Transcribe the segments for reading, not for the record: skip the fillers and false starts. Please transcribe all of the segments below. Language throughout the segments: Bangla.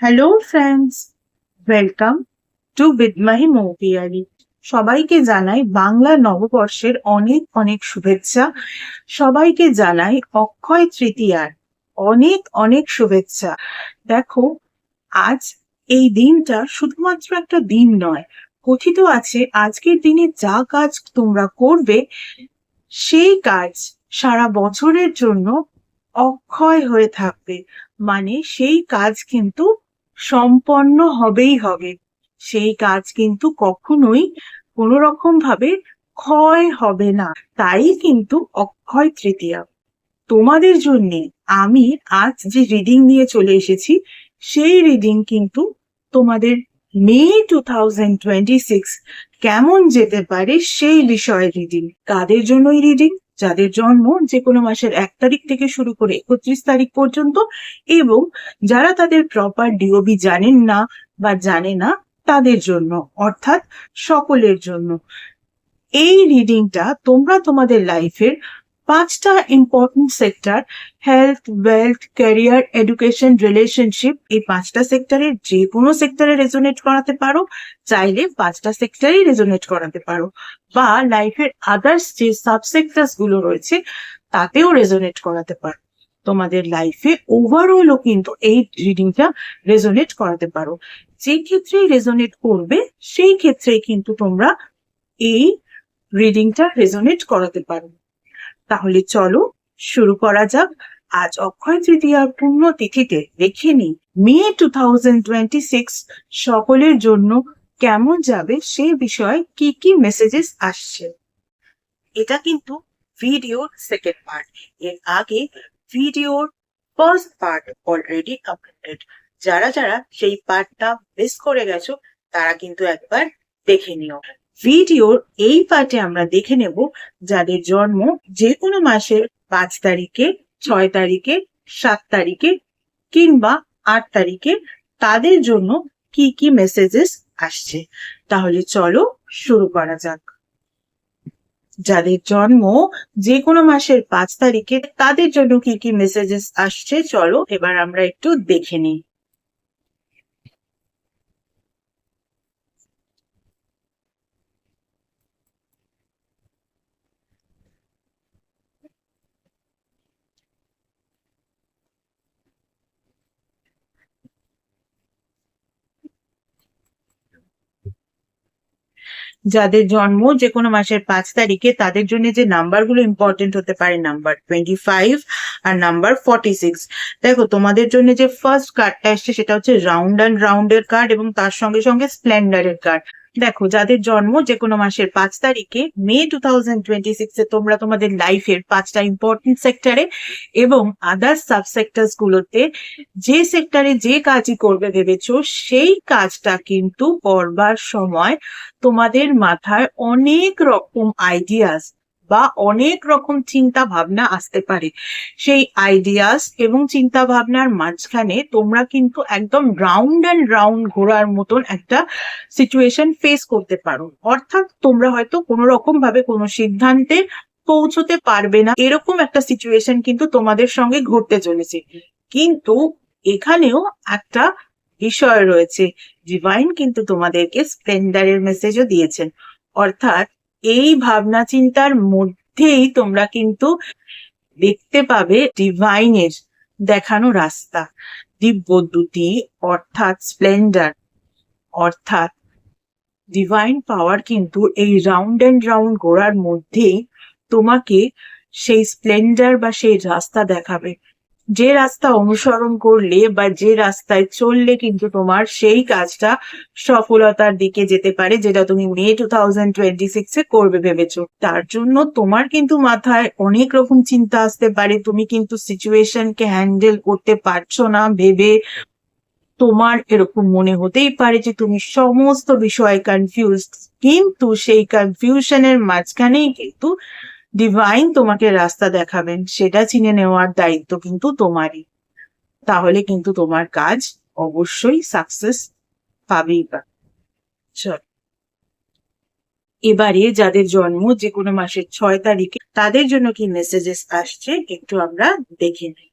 হ্যালো ফ্রেন্ডস, ওয়েলকাম টু বিদমাহি মৌপিয়ারি। সবাইকে জানাই বাংলা নববর্ষের অনেক অনেক শুভেচ্ছা। সবাইকে জানাই অক্ষয় তৃতীয়ার অনেক অনেক শুভেচ্ছা। দেখো, আজ এই দিনটা শুধুমাত্র একটা দিন নয়, কথিত আছে আজকের দিনে যা কাজ তোমরা করবে সেই কাজ সারা বছরের জন্য অক্ষয় হয়ে থাকবে। মানে সেই কাজ কিন্তু সম্পন্ন হবেই হবে। সেই কাজ কিন্তু কখনোই কোনো রকম ভাবে ক্ষয় হবে না। তাই কিন্তু অক্ষয় তৃতীয়া। তোমাদের জন্য আমি আজ যে রিডিং নিয়ে চলে এসেছি, সেই রিডিং কিন্তু তোমাদের মে 2026 কেমন যেতে পারে সেই বিষয়ে রিডিং। কাদের জন্য এই রিডিং? যাদের জন্ম যে কোনো মাসের 1 তারিখ থেকে শুরু করে 31 তারিখ পর্যন্ত, এবং যারা তাদের প্রপার ডিওবি জানেন না বা জানে না তাদের জন্য, অর্থাৎ সকলের জন্য। এই রিডিংটা তোমরা তোমাদের লাইফের 5টা important sector, health, wealth, career, education, relationship, এই 5টা সেক্টরের যে কোনো সেক্টরে রেজোনেট করাতে পারো। চাইলে 5টা সেক্টরেই রেজোনেট করাতে পারো, বা লাইফের আদার্স যে সাবসেক্টরস গুলো রয়েছে তাতেও রেজোনেট করাতে পারো। তোমাদের লাইফে ওভারঅলও কিন্তু এই রিডিংটা রেজোনেট করাতে পারো। যে ক্ষেত্রেই রেজোনেট করবে সেই ক্ষেত্রেই কিন্তু তোমরা এই রিডিংটা রেজোনেট করাতে পারো। তাহলে চলো শুরু করা যাক। আজ অক্ষয় তৃতীয়ার পূর্ণ তিথিতে দেখে নিই মে 2026 সকলের জন্য কেমন যাবে, সে বিষয়ে কি কি মেসেজেস আসছে। এটা কিন্তু ভিডিওর সেকেন্ড পার্ট। এর আগে ভিডিওর ফার্স্ট পার্ট অলরেডি আপলোডেড। যারা যারা সেই পার্টটা মিস করে গেছো তারা কিন্তু একবার দেখে নিও। ভিডিওর এই পার্টে আমরা দেখে নেব যাদের জন্ম যে কোনো মাসের 5 তারিখে, 6 তারিখে, 7 তারিখে কিংবা 8 তারিখে, তাদের জন্য কি কি মেসেজেস আসছে। তাহলে চলো শুরু করা যাক। যাদের জন্ম যে কোনো মাসের 5 তারিখে, তাদের জন্য কি কি মেসেজেস আসছে চলো এবার আমরা একটু দেখে নিই। যাদের জন্ম যে কোনো মাসের 5 তারিখে, তাদের জন্য যে নাম্বারগুলো ইম্পর্টেন্ট হতে পারে, নাম্বার 25 আর নাম্বার 46। দেখো, তোমাদের জন্য যে ফার্স্ট কার্ডটা এসছে সেটা হচ্ছে রাউন্ড অ্যান্ড রাউন্ডের কার্ড, এবং তার সঙ্গে সঙ্গে স্প্লেন্ডারের কার্ড। দেখো, যাদের জন্ম যে কোনো মাসের 5 তারিখে মে 2026 তোমরা তোমাদের লাইফের 5টা ইম্পর্টেন্ট সেক্টরে এবং আদার্স সাবসেক্টরস গুলোতে যে সেক্টরে যে কাজই করবে ভেবেছো সেই কাজটা কিন্তু করবার সময় তোমাদের মাথায় অনেক রকম আইডিয়াস বা অনেক রকম চিন্তা ভাবনা আসতে পারে। সেই আইডিয়াস এবং চিন্তা ভাবনার মাঝখানে তোমরা কিন্তু একদম রাউন্ড অ্যান্ড রাউন্ড ঘোরার মতন একটা সিচুয়েশন ফেস করতে পারো। অর্থাৎ তোমরা হয়তো কোনো রকম ভাবে কোনো সিদ্ধান্তে পৌঁছতে পারবে না, এরকম একটা সিচুয়েশন কিন্তু তোমাদের সঙ্গে ঘটতে চলেছে। কিন্তু এখানেও একটা বিষয় রয়েছে, ডিভাইন কিন্তু তোমাদেরকে স্প্লেন্ডারের মেসেজও দিয়েছেন। অর্থাৎ এই ভাবনা চিন্তার মধ্যেই তোমরা কিন্তু দেখতে পাবে ডিভাইনের দেখানো রাস্তা, দিব্যদ্যুতি অর্থাৎ স্প্লেন্ডার, অর্থাৎ ডিভাইন পাওয়ার কিন্তু এই রাউন্ড অ্যান্ড রাউন্ড ঘোরার মধ্যেই তোমাকে সেই স্প্লেন্ডার বা সেই রাস্তা দেখাবে। যে রাস্তা অনুসরণ করলে বা যে রাস্তায় চললে কিন্তু তোমার সেই কাজটা সফলতার দিকে যেতে পারে, যেটা তুমি মে 2026 করবে ভেবেছো। তার জন্য তোমার কিন্তু মাথায় অনেক রকম চিন্তা আসতে পারে। তুমি কিন্তু সিচুয়েশনকে হ্যান্ডেল করতে পারছো না ভেবে তোমার এরকম মনে হতেই পারে যে তুমি সমস্ত বিষয়ে কনফিউজ। কিন্তু সেই কনফিউশনের মাঝখানেই কিন্তু ডিভাইন তোমাকে রাস্তা দেখাবেন, সেটা চিনে নেওয়ার দায়িত্ব কিন্তু তোমারই। তাহলে কিন্তু তোমার কাজ অবশ্যই সাকসেস পাবেই পাবে। চল, এবারে যাদের জন্ম যে কোনো মাসের 6 তারিখে, তাদের জন্য কি মেসেজেস আসছে একটু আমরা দেখে নিই।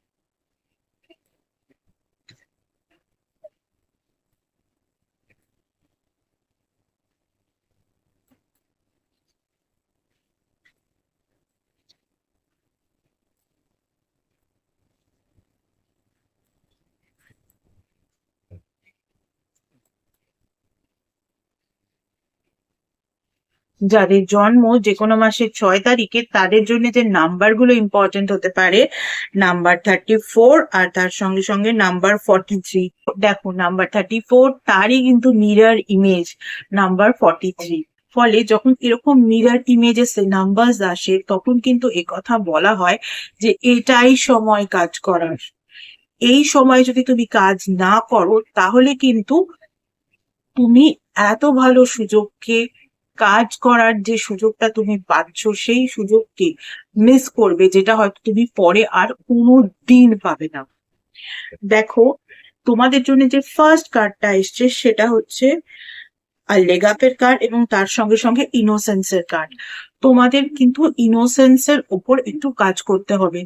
যাদের জন্ম যে কোনো মাসের 6 তারিখে তাদের জন্য যে নাম্বারগুলো ইম্পর্টেন্ট হতে পারে, নাম্বার 34 আর তার সঙ্গে সঙ্গে নাম্বার 43। দেখো নাম্বার 34 তারই কিন্তু মিরর ইমেজ নাম্বার 43। ফলে যখন এরকম মিরর ইমেজে নাম্বার আসে তখন কিন্তু কথা বলা হয় যে এটাই সময় কাজ করার। এই সময় যদি তুমি কাজ না করো তাহলে কিন্তু তুমি এত ভালো সুযোগকে, কাজ করার যে সুযোগটা তুমি পাচ্ছ সেই সুযোগকে মিস করবে, যেটা হয়তো তুমি পরে আর কোনো দিন পাবে না। দেখো তোমাদের জন্য যে ফার্স্ট কার্ডটা এসছে সেটা হচ্ছে আল্লেগাপের কার্ড এবং তার সঙ্গে সঙ্গে ইনোসেন্সের কার্ড। তোমাদের কিন্তু ইনোসেন্সের ওপর একটু কাজ করতে হবে।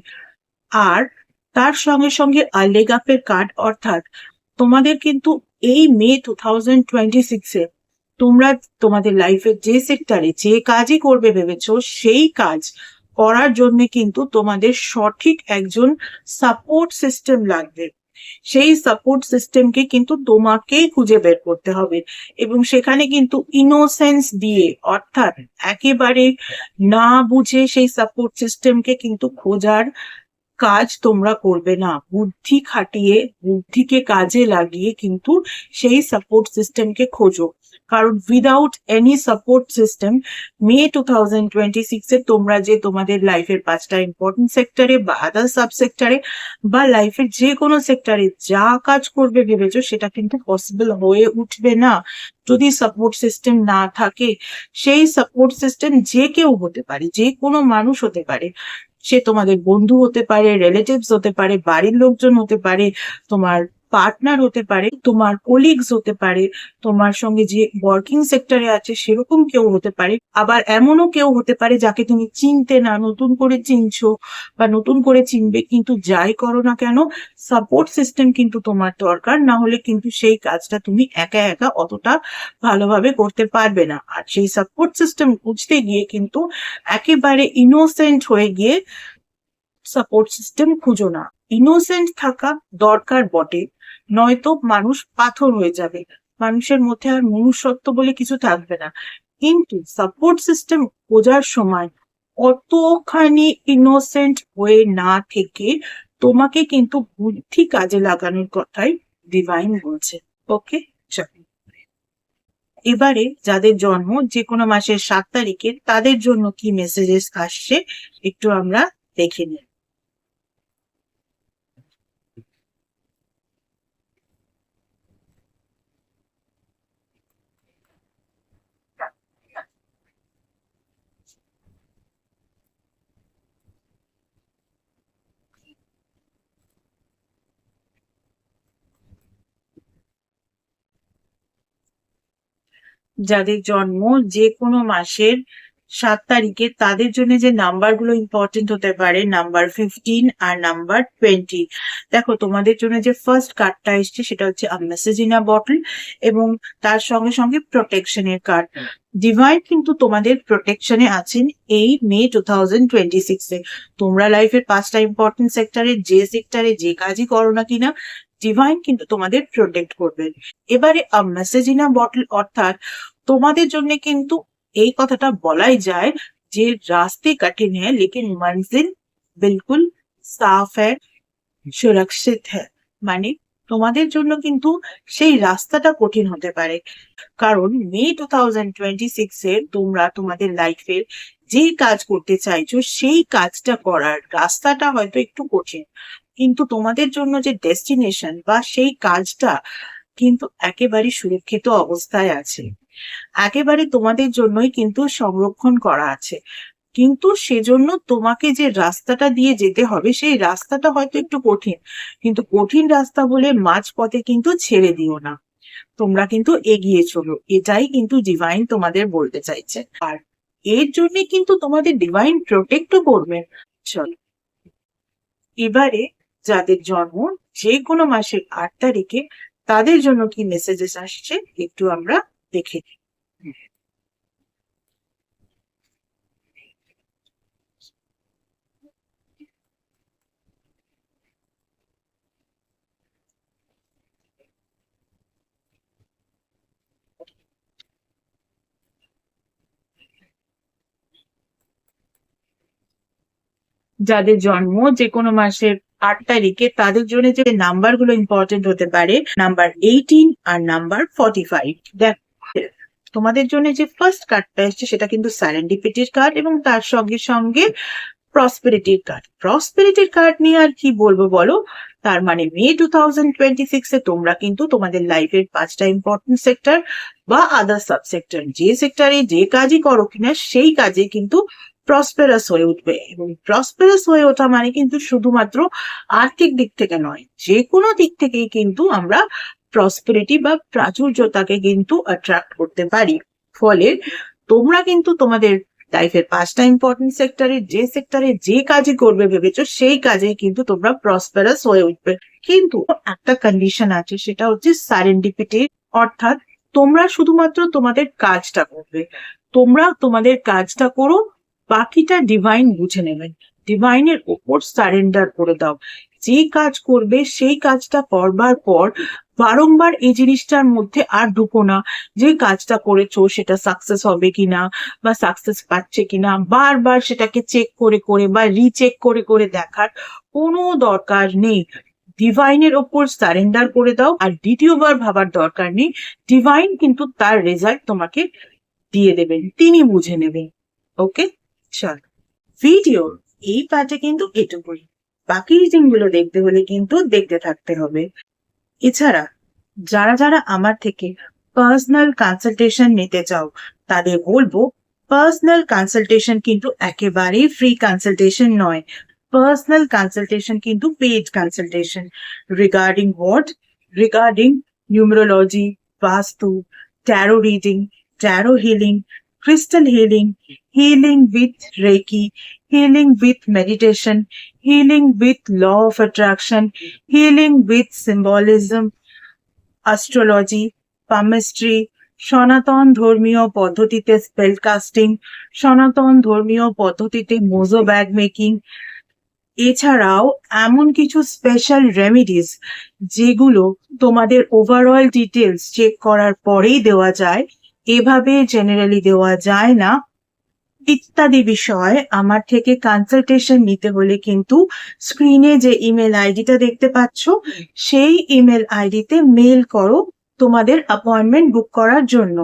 আর তার সঙ্গে সঙ্গে আল্লেগাপের কার্ড অর্থাৎ তোমাদের কিন্তু এই মে 2026-এ তোমরা তোমাদের লাইফের যে সেক্টরে যে কাজই করবে ভেবেছো সেই কাজ করার জন্য কিন্তু তোমাদের সঠিক একজন সাপোর্ট সিস্টেম লাগবে। সেই সাপোর্ট সিস্টেমকে কিন্তু তোমাকেই খুঁজে বের করতে হবে এবং সেখানে কিন্তু ইনোসেন্স দিয়ে অর্থাৎ একেবারে না বুঝে সেই সাপোর্ট সিস্টেমকে কিন্তু খোঁজার কাজ তোমরা করবে না। বুদ্ধি খাটিয়ে, বুদ্ধিকে কাজে লাগিয়ে কিন্তু সেই সাপোর্ট সিস্টেমকে খোঁজো। কারণ উইদাউট এনি সাপোর্ট সিস্টেম মে 2026-এ তোমরা যে তোমাদের লাইফের 5টা ইম্পর্টেন্ট সেক্টরে বা আদার সাব সেক্টরে বা লাইফের যে কোনো সেক্টরে যা কাজ করবে ভেবেছো সেটা কিন্তু পসিবল হয়ে উঠবে না যদি সাপোর্ট সিস্টেম না থাকে। সেই সাপোর্ট সিস্টেম যে কেউ হতে পারে, যে কোনো মানুষ হতে পারে, সে তোমাদের বন্ধু হতে পারে, রিলেটিভস হতে পারে, বাড়ির লোকজন হতে পারে, তোমার পার্টনার হতে পারে, তোমার কোলিগস হতে পারে, তোমার সঙ্গে যে ওয়ার্কিং সেক্টরে আছে সেরকম কেউ হতে পারে, আবার এমনও কেউ হতে পারে যাকে তুমি চিনতে না, নতুন করে চিনছো বা নতুন করে চিনবে। কিন্তু যাই করো না কেন সাপোর্ট সিস্টেম কিন্তু তোমার দরকার, না হলে কিন্তু সেই কাজটা তুমি একা একা অতটা ভালোভাবে করতে পারবে না। আর সেই সাপোর্ট সিস্টেম বুঝতে গিয়ে কিন্তু একেবারে ইনোসেন্ট হয়ে গিয়ে সাপোর্ট সিস্টেম খুঁজো না। ইনোসেন্ট থাকা দরকার বটে, নয়তো মানুষ পাথর হয়ে যাবে, মানুষের মধ্যে আর মনুষ্যত্ব বলে কিছু থাকবে না। কিন্তু সাপোর্ট সিস্টেম খোঁজার সময় অতখানি ইনোসেন্ট হয়ে না থেকে তোমাকে কিন্তু বুদ্ধি কাজে লাগানোর কথাই ডিভাইন বলছে। ওকে, চলো এবারে যাদের জন্ম যে কোনো মাসের 7 তারিখে তাদের জন্য কি মেসেজেস আসছে একটু আমরা দেখে নিই। যাদের জন্ম যে কোনো মাসের 7 তারিখে তাদের জন্য যে নাম্বারগুলো ইম্পর্টেন্ট হতে পারে নাম্বার 15 আর নাম্বার 20। দেখো তোমাদের জন্য যে ফার্স্ট কার্ডটা এসছে সেটা হচ্ছে আ মেসেজ ইন আ বটল এবং তার সঙ্গে সঙ্গে প্রোটেকশনের কার্ড। ডিভাইন কিন্তু তোমাদের প্রোটেকশনে আছেন এই মে 2026-এ। তোমরা লাইফের 5টা ইম্পর্টেন্ট সেক্টরে যে কাজই করো না কিনা ডিভাইন কিন্তু তোমাদের প্রোটেক্ট করবেন। এবারে আ মেসেজ ইন আ বটল অর্থাৎ তোমাদের জন্য কিন্তু এই কথাটা বলাই যায় যে রাস্তে কঠিন হ্যায় লেকিন মঞ্জিল বিলকুল সাফ হ্যায়, সুরক্ষিত হ্যায়। মানে তোমাদের জন্য কিন্তু সেই রাস্তাটা কঠিন হতে পারে, কারণ মে 2026-এ তোমরা তোমাদের লাইফের যে কাজ করতে চাইছো সেই কাজটা করার রাস্তাটা হয়তো একটু কঠিন, কিন্তু তোমাদের জন্য যে ডেস্টিনেশন বা সেই কাজটা কিন্তু একেবারে সুরক্ষিত অবস্থায় আছে, একেবারে তোমাদের জন্যই কিন্তু সংরক্ষণ করা আছে। কিন্তু সেজন্য তোমাকে যে রাস্তাটা দিয়ে যেতে হবে সেই রাস্তাটা হয়তো একটু কঠিন, কিন্তু কঠিন রাস্তা বলে মাঝপথে কিন্তু ছেড়ে দিও না, তোমরা কিন্তু এগিয়ে চলো, এটাই কিন্তু ডিভাইন তোমাদের বলতে চাইছে। আর এর জন্য কিন্তু তোমাদের ডিভাইন প্রোটেক্টও করবেন। চলো এবারে যাদের জন্ম যে কোনো মাসের 8 তারিখে তাদের জন্য কি মেসেজেস আসছে একটু আমরা দেখে নিই। যাদের জন্ম যে কোনো মাসের 8 তারিখে, তাদের জন্য যে নাম্বারগুলো ইম্পর্টেন্ট হতে পারে, নাম্বার 18 আর নাম্বার 45। দেখ, তোমাদের জন্য যে ফার্স্ট কার্ডটা এসছে সেটা কিন্তু স্যারেন্ডিপিটির কার্ড, এবং তার সঙ্গে সঙ্গে প্রসপেরিটির কার্ড। প্রসপেরিটির কার্ড নিয়ে আর কি বলবো বলো? তার মানে মে 2026 এ তোমরা কিন্তু তোমাদের লাইফের 5টা ইম্পর্টেন্ট সেক্টর বা আদার সাব সেক্টর, যে সেক্টরে যে কাজই করো কিনা সেই কাজে কিন্তু প্রসপেরাস হয়ে উঠবে। এবং প্রসপেরাস হয়ে ওঠা মানে কিন্তু শুধুমাত্র আর্থিক দিক থেকে নয়, যে কোনো দিক থেকেই কিন্তু আমরা প্রসপেরিটি বা প্রাচুর্যতাকে কিন্তু অ্যাট্রাক্ট করতে পারি। ফলে তোমরা কিন্তু তোমাদের লাইফের 5টা ইম্পর্টেন্ট সেক্টরে যে কাজই করবে ভেবেছো সেই কাজে কিন্তু তোমরা প্রসপেরাস হয়ে উঠবে। কিন্তু একটা কন্ডিশন আছে, সেটা হচ্ছে সারেন্ডিপিটি। অর্থাৎ তোমরা শুধুমাত্র তোমাদের কাজটা করবে, তোমরা তোমাদের কাজটা করো, বাকিটা ডিভাইন বুঝে নেবেন। ডিভাইনের ওপর সারেন্ডার করে দাও। যে কাজ করবে সেই কাজটা করবার পর বারংবার এই জিনিসটার মধ্যে আর ঢুকো না যে কাজটা করেছো সেটা সাকসেস হবে কিনা বা সাকসেস পাচ্ছে কিনা। বারবার সেটাকে চেক করে করে বা রিচেক করে করে দেখার কোনো দরকার নেই। ডিভাইনের ওপর সারেন্ডার করে দাও, আর দ্বিতীয়বার ভাবার দরকার নেই। ডিভাইন কিন্তু তার রেজাল্ট তোমাকে দিয়ে দেবেন, তিনি বুঝে নেবেন। ওকে, চল, ভিডিও এই পার্টে কিন্তু এটুকুই। বাকি রিডিংগুলো দেখতে হলে কিন্তু দেখতে থাকতে হবে। এছাড়া যারা যারা আমার থেকে পার্সোনাল কনসালটেশন নিতে চাও, তাদের বলবো পার্সোনাল কনসালটেশন কিন্তু একেবারেই ফ্রি কনসালটেশন নয়। পার্সোনাল কনসালটেশন কিন্তু paid consultation. Regarding what? Regarding numerology, vastu, tarot reading, tarot healing, crystal healing, healing with Reiki, healing with meditation, healing with law of attraction, healing with symbolism, astrology, palmistry, সনাতন ধর্মীয় পদ্ধতিতে স্পেল কাস্টিং, সনাতন ধর্মীয় পদ্ধতিতে মোজো ব্যাগ মেকিং। এছাড়াও এমন কিছু স্পেশাল রেমেডিস যেগুলো তোমাদের ওভারঅল ডিটেলস চেক করার পরেই দেওয়া যায়, এভাবে জেনারেলি দেওয়া যায় না, ইত্যাদি বিষয় আমার থেকে কনসালটেশন নিতে হলে কিন্তু স্ক্রিনে যে ইমেল আইডিটা দেখতে পাচ্ছ সেই ইমেল আইডিতে মেল করো তোমাদের অ্যাপয়েন্টমেন্ট বুক করার জন্য।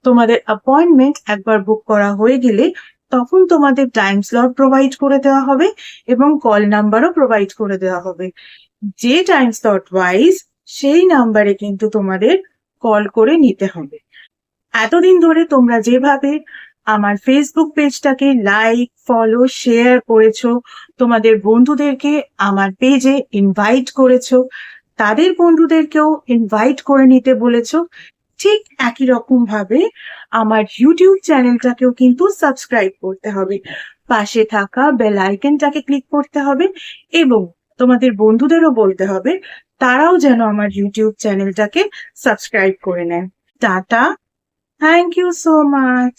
তোমাদের অ্যাপয়েন্টমেন্ট একবার বুক করা হয়ে গেলে তখন তোমাদের টাইম স্লট প্রোভাইড করে দেওয়া হবে এবং কল নাম্বারও প্রোভাইড করে দেওয়া হবে। যে টাইম স্লট ওয়াইজ সেই নাম্বারে কিন্তু তোমাদের কল করে নিতে হবে। এতদিন ধরে তোমরা যেভাবে আমার ফেসবুক পেজটাকে লাইক, ফলো, শেয়ার করেছো, তোমাদের বন্ধুদেরকে আমার পেজে ইনভাইট করেছো, তাদের বন্ধুদেরকেও ইনভাইট করে নিতে বলেছো, ঠিক একই রকম ভাবে আমার ইউটিউব চ্যানেলটাকেও কিন্তু সাবস্ক্রাইব করতে হবে। পাশে থাকা বেল আইকনটাকে ক্লিক করতে হবে এবং তোমাদের বন্ধুদেরও বলতে হবে তারাও যেন আমার ইউটিউব চ্যানেলটাকে সাবস্ক্রাইব করে নেয়। Tata, thank you so much.